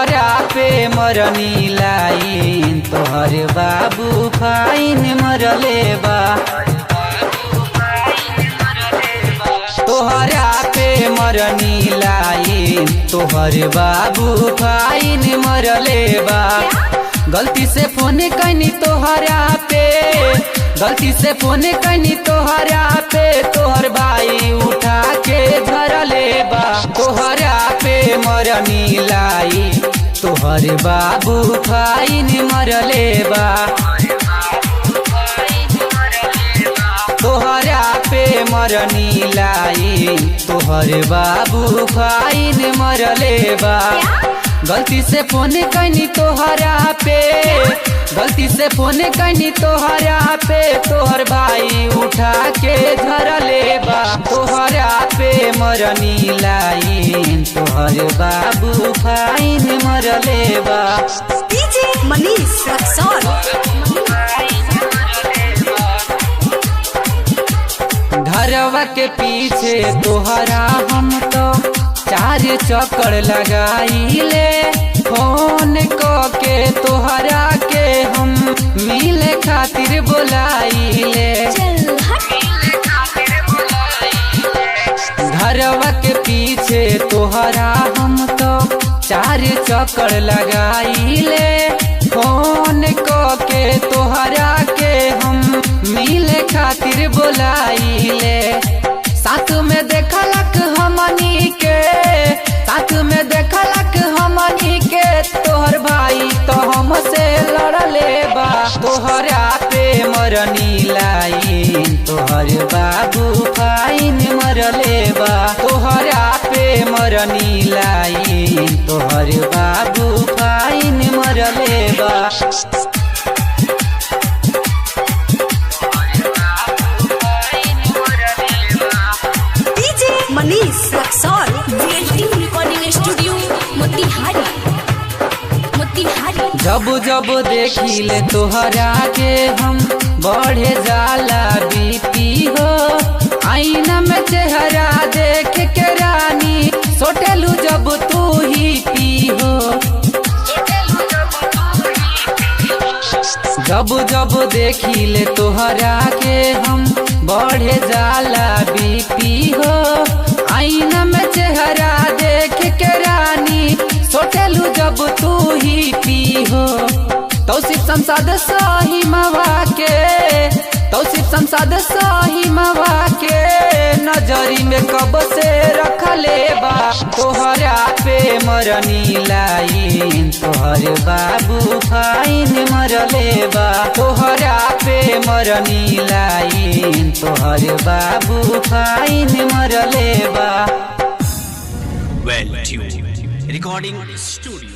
तोहरा पे मरनी लाइन, तोहर बाबू फाइन मरले बा। तोहरा पे मरनी लाइन, तोहर बाबू फाइन मरले बा। गलती से फोन कैनी तोहरा पे, गलती से फोन कैनी तोहरा पे, तोहर भाई उठा के धरले बा। तोहरा पे मरनी लाई, तोहर बाबू फाइन मरले बा। तोहरा पे मरनी लाई, तोहर बाबू फाइन मरले बा। गलती से फोन कैनी तोहरा पे, गलती से फोन कैनी तोहरा पे, तोहर भाई उठा के धरले बा। तोहरा पे मरनी लाइन, तोहर बाबू फाइन मरले बा। डीजे मनीष रक्सौल। घरवा के पीछे तोहरा हम तो चार चक्कर लगाईले, फोन के तोहरा के हम मिले खातिर बोलाईले। घरवा के पीछे तोहरा हम तो चार चक्कर लगाईले, फोन के तोहरा के हम मिले खातिर बोलाईले। साथ में देखलक हमनी के, साथ में देखलक हमनी के, तोहर भाई तो हमसे लड़ले बा। तोहरा पे मरनी लाइन, तोहर बाबू फाइन मरले बा। तोहरा पे मरनी लाइन, तोहर बाबू फाइन मरले बा। मनीष रक्सौल। Recording studio Motihari, Motihari. जब जब देखिले तोहरा के हम बढ़े जाला बीपी हो। आईना में चेहरा देख के रानी सोटेलू जब तू ही पी हो। जब जब देखिले तोहरा के हम बढ़े जाला बीपी हो। आईना में चेहरा देख के रानी सोटेलू जब तू ही पी हो। तौसीफ संसद सही मवा के, तौसीफ संसद सही मवा के, नजरी में कब से रखले बा। तोहरा पे मरनी लाइन, तोहर बाबू फाइन मरले बा। तोहरा पे मरनी लाइन, तोहर बाबू फाइन मरले बा। Well tuned recording studio।